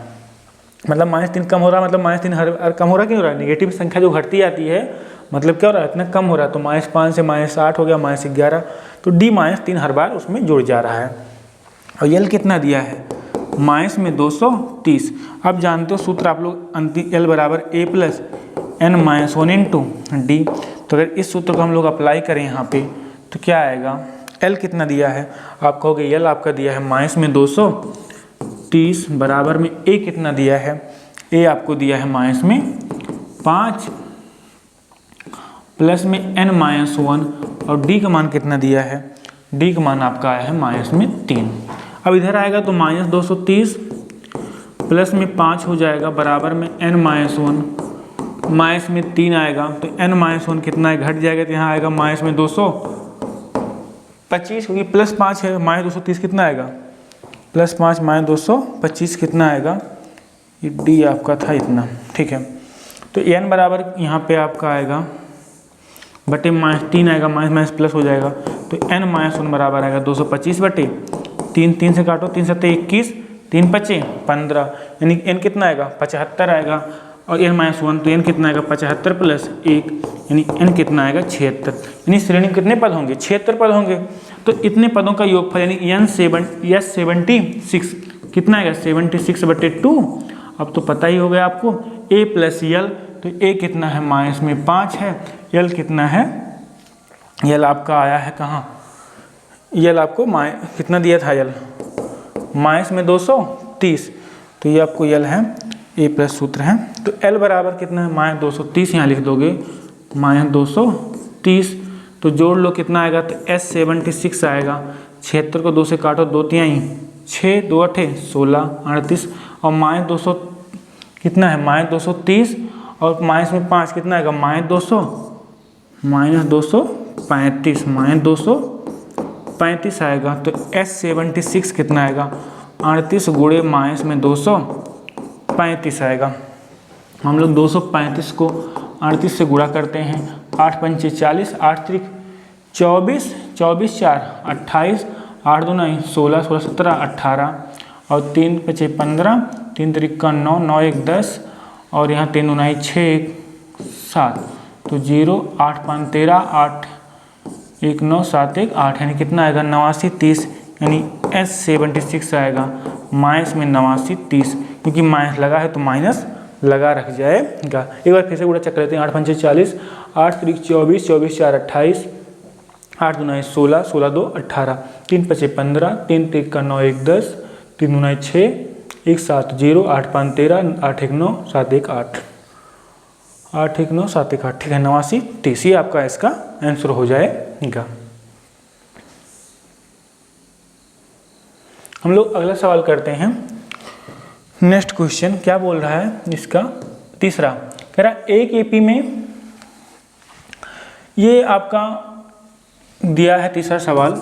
मतलब -3 कम हो रहा है, मतलब -3 हर कम हो रहा है, क्यों हो रहा है? नेगेटिव संख्या जो घटती जाती है मतलब क्या हो रहा है, इतना कम हो रहा है। तो -5 से -8 हो गया -11, तो डी -3 हर बार उसमें जुड़ जा रहा है। और यल कितना दिया है -230। अब जानते हो सूत्र आप लोग अंतिम एल बराबर a + n-1 × d। तो अगर इस सूत्र को हम लोग अप्लाई करें यहाँ पे तो क्या आएगा, एल कितना दिया है, आप कहोगे एल आपका दिया है -230 बराबर में ए कितना दिया है, ए आपको दिया है -5 प्लस में n-1 और डी का मान कितना दिया है, डी का मान आपका आया है -3। अब इधर आएगा तो -230 प्लस में 5 हो जाएगा बराबर में n-1 माइनस में 3 आएगा तो n-1 कितना है, घट जाएगा तो यहाँ आएगा -225, क्योंकि +5 है, -230 कितना आएगा +5 -225 कितना आएगा, ये डी आपका था इतना, ठीक है। तो n बराबर यहाँ पे आपका आएगा बटे -3 आएगा, माइनस प्लस हो जाएगा तो n-1 बराबर आएगा 225 बटे 3 से काटो, 3 7 21, 3 5 15 यानी n कितना आएगा 75 आएगा, और n-1 तो n कितना आएगा 75 + 1 यानी n कितना आएगा 76। यानी श्रेणी में कितने पद होंगे, 76 पद होंगे। तो इतने पदों का योगफल यानी n76 कितना आएगा 76/2। अब तो पता ही हो गया आपको a + l, तो a कितना है -5 है, l कितना है, l आपका आया है कहाँ, l आपको कितना दिया था, l -230, तो ये आपको l है a प्लस सूत्र है। तो l बराबर कितना है -230, यहाँ लिख दोगे -230, तो जोड़ लो कितना आएगा, तो S76 आएगा। 76 को 2 से काटो, 2 तिहाई 6, 2 8 16 38, और -200 कितना है -230 और माइनस में 5 कितना आएगा -235 आएगा। तो S76 कितना आएगा 38 गुणे -235 आएगा। हम लोग 235 को 38 से गुणा करते हैं, 8 पंचे 40, 8 त्रिक 24, 24 4 28, 8 दूना 16, 16 17 18, और 3 पचे 15, 3 त्रिक का 9, 9 1 10, और यहाँ 3 दूना 6 1 7, तो 0 8 5 13, 8 1 9 7 1 8, यानी कितना आएगा 89 30, यानी S76 आएगा माइनस में 89 30, क्योंकि माइनस लगा है तो माइनस लगा रख जाएगा। एक बार फिर से गुणा चेक कर लेते हैं, 8 पंचे 40, 8 त्रिक 24, 24 4 28, 8 दूना 16, 16 2 18, 3 पचे 15, 3 त्रिक का 9 1 10, 3 दूना 6 1 7 0, 8 5 13, 8 1 9 7 1 8, 8 1 9 7 1 8, ठीक है 89 30, ये आपका इसका आंसर हो जाएगा। हम लोग अगला सवाल करते हैं। नेक्स्ट क्वेश्चन क्या बोल रहा है, इसका तीसरा कह रहा है एक एपी में, ये आपका दिया है तीसरा सवाल।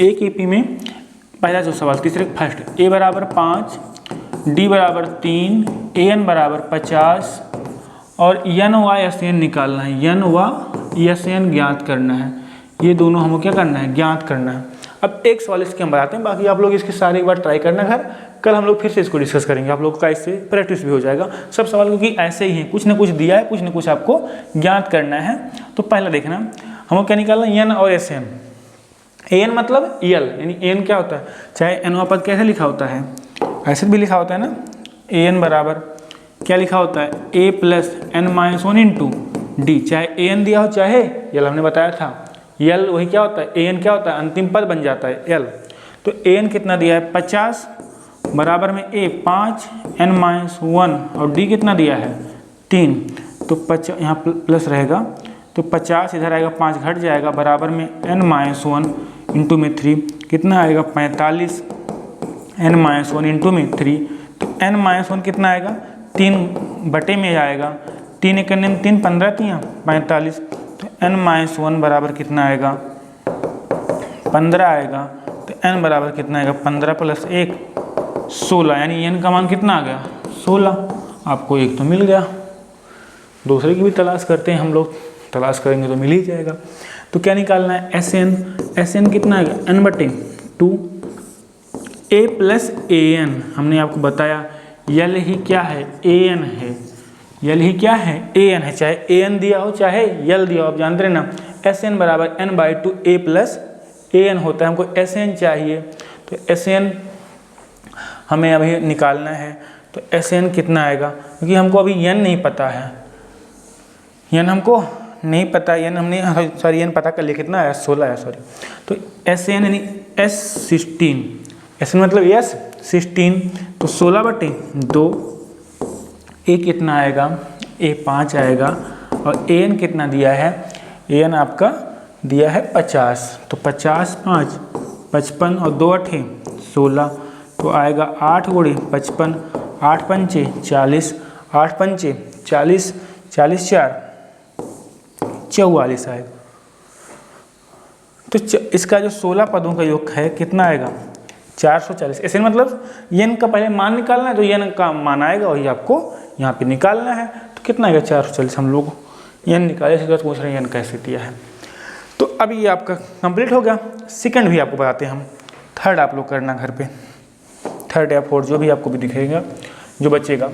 एक एपी में पहला जो सवाल तीसरे फर्स्ट, ए बराबर 5, डी बराबर 3, ए एन बराबर 50 और एन व एस एन निकालना है, एन व एस एन ज्ञात करना है। ये दोनों हमको क्या करना है, ज्ञात करना है। अब एक सवाल इसके हम बताते हैं, बाकी आप लोग इसके सारे एक बार ट्राई करना घर, कल हम लोग फिर से इसको डिस्कस करेंगे, आप लोगों का इससे प्रैक्टिस भी हो जाएगा। सब सवाल क्योंकि ऐसे ही हैं, कुछ ना कुछ दिया है, कुछ ना कुछ आपको ज्ञात करना है। तो पहला देखना हमको क्या निकालना, एन और एस एन। एन मतलब यल, यानी एन क्या होता है, चाहे एन पद कैसे लिखा होता है, ऐसे भी लिखा होता है ना, ए एन बराबर क्या लिखा होता है, ए प्लस n-1 इंटू डी, चाहे ए एन दिया हो चाहे यल, हमने बताया था यल वही क्या होता है, ए एन क्या होता है, अंतिम पद बन जाता है यल। तो ए एन कितना दिया है 50 बराबर में ए 5 n-1 और डी कितना दिया है 3, तो 50 यहाँ प्लस रहेगा, तो 50 इधर आएगा, 5 घट जाएगा बराबर में n-1 इंटू में 3 कितना आएगा 45 n-1 इंटू में 3, तो n-1 कितना आएगा 3 बटे में आएगा, 3 एक 3 15 3 45, तो n-1 बराबर कितना आएगा 15 आएगा। तो n बराबर कितना आएगा 15 + 1 16, यानी n का मान कितना आ गया 16। आपको एक तो मिल गया, दूसरे की भी तलाश करते हैं हम लोग, तलाश करेंगे तो मिल ही जाएगा। तो क्या निकालना है, एस एन कितना है, n/2 a plus A N. हमने आपको बताया यल ही क्या है, ए एन है, यल ही क्या है, ए एन है, चाहे ए एन दिया हो चाहे यल दिया हो, आप जानते हैं ना, एस एन बराबर n/2 a plus A N होता है। हमको एस एन चाहिए, तो एस एन हमें अभी निकालना है। तो एस एन कितना आएगा, क्योंकि हमको अभी एन नहीं पता है, एन हमको नहीं पता, एन हमने सॉरी एन पता कर लिया, कितना आया, 16 आया सॉरी। तो एस एन यानी S16, एस एन मतलब S16, तो 16/2, ए कितना आएगा, A5 आएगा, और ए एन कितना दिया है, ए एन आपका दिया है 50, तो 50 5 55 और 2 8 16, तो आएगा 8 × 55, 8 पंचे 40, 8 पंचे 40, 40 4 44 आएगा। तो इसका जो 16 पदों का योग है कितना आएगा, 440। ऐसे मतलब एन का पहले मान निकालना है, तो एन का मान आएगा वही आपको यहाँ पे निकालना है। तो कितना आएगा, 440। हम लोग एन निकाले, इसके बाद पूछ रहे हैं एन कैसे दिया है। तो अब ये आपका कंप्लीट हो गया। सेकंड भी आपको बताते हैं हम, थर्ड आप लोग करना घर पे, थर्ड या फोर्थ जो भी आपको भी दिखेगा, जो बचेगा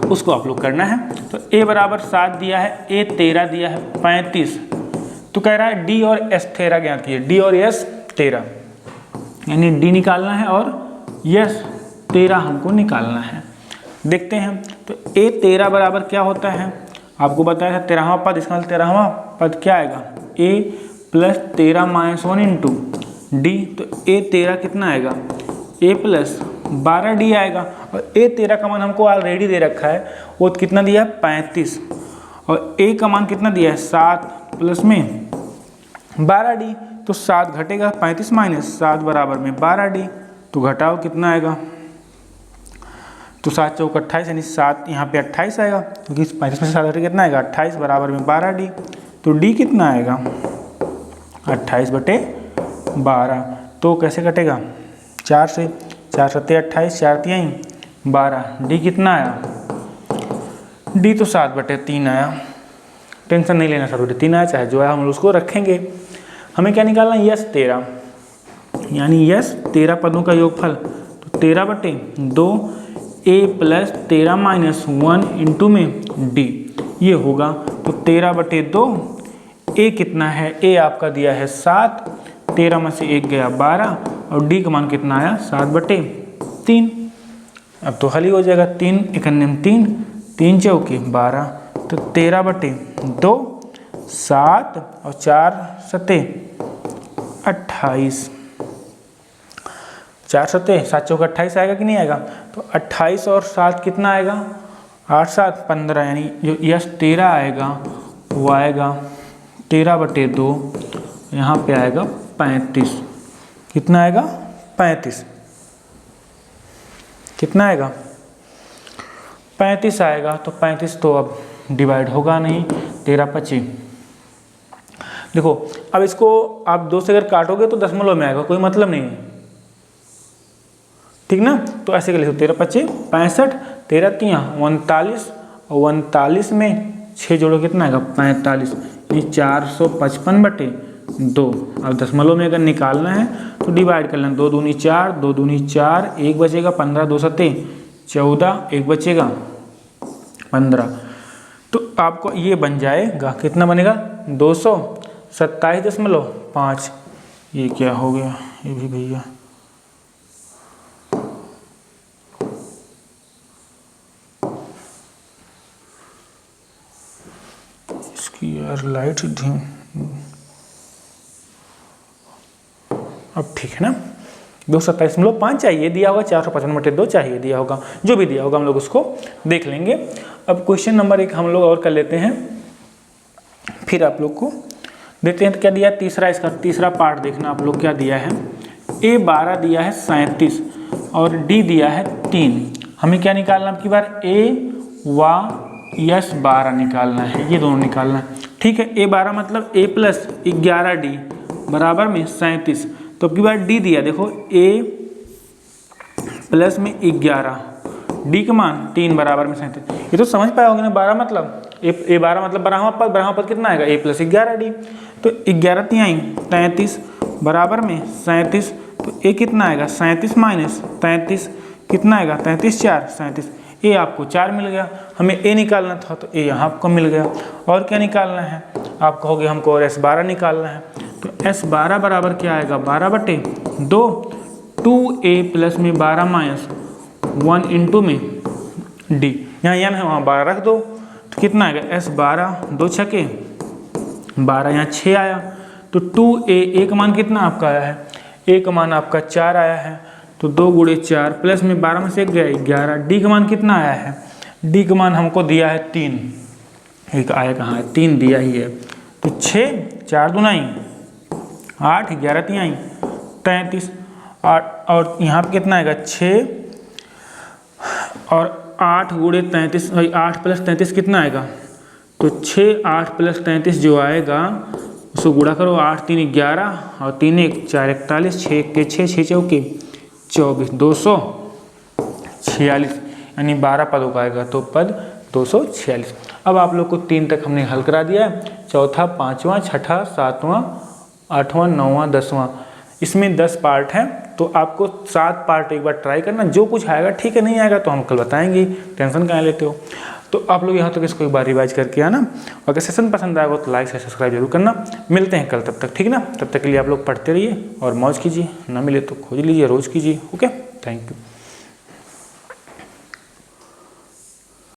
उसको आप लोग करना है। तो a बराबर 7 दिया है, a 13 दिया है 35, तो कह रहा है d और s 13 ज्ञात किए, d और s 13, यानी d निकालना है और s 13 हमको निकालना है। देखते हैं, तो a 13 बराबर क्या होता है, आपको बताया था 13वां पद, इसका मतलब 13वां पद क्या आएगा, a प्लस 13 - 1 इंटू d, तो a 13 कितना आएगा, a प्लस 12d आएगा, और a 13 का मान हमको ऑलरेडी दे रखा है, वो कितना दिया है 35, और a का मान कितना दिया है 7 प्लस में 12d, तो 7 घटेगा 35 माइनस 7 बराबर में 12d, तो घटाओ कितना आएगा, तो 7 चौक 28, यानी 7 यहाँ पे 28 आएगा, क्योंकि 35 में से 7 घटे कितना आएगा 28 बराबर में 12d, तो d कितना आएगा 28/12, तो कैसे कटेगा 4 से, 4 7 28, 4 3 12, डी कितना आया, डी तो 7/3 आया, टेंशन नहीं लेना, 7/3 आया, चाहे जो है हम उसको रखेंगे। हमें क्या निकालना है, यस 13, यानी यस 13 पदों का योगफल, तो 13/2 a प्लस 13 - 1 इंटू में d, ये होगा, तो 13/2, a कितना है, a आपका दिया है 7, 13 में से 1 गया 12, और d का मान कितना आया 7/3। अब तो हल ही हो जाएगा, 3 × 3 3 चौके 12, तो 13/2 7 और 4 7 28, 4 7 7 चौके 28 आएगा कि नहीं आएगा, तो 28 और 7 कितना आएगा, 8 7 15, यानी जो यस 13 आएगा वो आएगा 13/2, यहाँ पे आएगा 35, कितना आएगा 35, कितना आएगा 35 आएगा, तो 35 तो अब डिवाइड होगा नहीं, 13×25। देखो अब इसको आप 2 से अगर काटोगे तो दशमलव में आएगा, कोई मतलब नहीं है, ठीक ना, तो ऐसे कर लिखो 13×25 65, 13×3 39, और 39 में 6 जोड़ो कितना आएगा 45, ये 455/2। अब दशमलव में अगर निकालना है तो डिवाइड कर लेना, 2 दूनी 4, 2 दूनी 4, 1 बचेगा, 15 2 7 14, 1 बचेगा 15, तो आपको ये बन जाएगा, कितना बनेगा 227.5। ये क्या हो गया, ये भी भैया इसकी यार लाइट धीम, अब ठीक है ना, 227.5 चाहिए दिया होगा, 455/2 चाहिए दिया होगा, जो भी दिया होगा हम लोग उसको देख लेंगे। अब क्वेश्चन नंबर 1 हम लोग और कर लेते हैं, फिर आप लोग को देते हैं। तो क्या दिया तीसरा, इसका तीसरा पार्ट देखना आप लोग, क्या दिया है, A12 दिया है 37 और D दिया है 3। हमें क्या निकालना अब की बार, A व S12 निकालना है, ये दोनों निकालना है, ठीक है। A12 मतलब A प्लस 11D बराबर में 37, तो अब की बार D दिया, देखो A प्लस में 11, डी का मान 3 बराबर में 37। ये तो समझ पाए होंगे ना 12 मतलब ए 12 मतलब ब्रह्मा पद कितना आएगा a + 11 डी। तो 11 तिहाई 33 बराबर में 37, तो ए कितना आएगा 37 माइनस 33 कितना आएगा 33 4 37। ए आपको 4 मिल गया, हमें ए निकालना था तो ए यहाँ आपको मिल गया। और क्या निकालना है आप कहोगे हमको और S12 निकालना है, तो S12 बराबर क्या आएगा 12/2 2a प्लस में 12 माइनस 1 इंटू में डी, यहाँ n है वहाँ 12 रख दो तो कितना आएगा S12 2 छके 12, यहाँ 6 आया। तो 2a का मान कितना आपका आया है, a का मान आपका 4 आया है, तो 2 गुणे 4 प्लस में 12 में से 1 गया 11। डी का मान कितना आया है, डी का मान हमको दिया है 3, एक आया कहाँ है 3 दिया ही है। तो 6 4 दूनाई 8 11 तिहाई 33 8, और यहाँ पे कितना आएगा 6 और 8 गुणे 33 8 प्लस 33 कितना आएगा, तो 6 8 प्लस 33 जो आएगा उसको गुणा करो, 8 3 11 और 3 1 4 41 6 1 के 6 6 चौके 24 246, यानी 12 पदों का आएगा, तो पद 246। अब आप लोग को 3 तक हमने हल करा दिया है, चौथा 5वां 6ठा 7वां 8वां 9वां 10वां, इसमें 10 पार्ट हैं, तो आपको 7 पार्ट एक बार ट्राई करना, जो कुछ आएगा ठीक है, नहीं आएगा तो हम कल बताएंगे, टेंशन कहाँ लेते हो। तो आप लोग यहाँ तक इसको एक बार रिवाइज करके आना, और अगर सेशन पसंद आएगा तो लाइक से सब्सक्राइब जरूर करना। मिलते हैं कल, तब तक ठीक ना, तब तक के लिए आप लोग पढ़ते रहिए और मौज कीजिए, ना मिले तो खोज लीजिए, रोज़ कीजिए। Okay, thank you.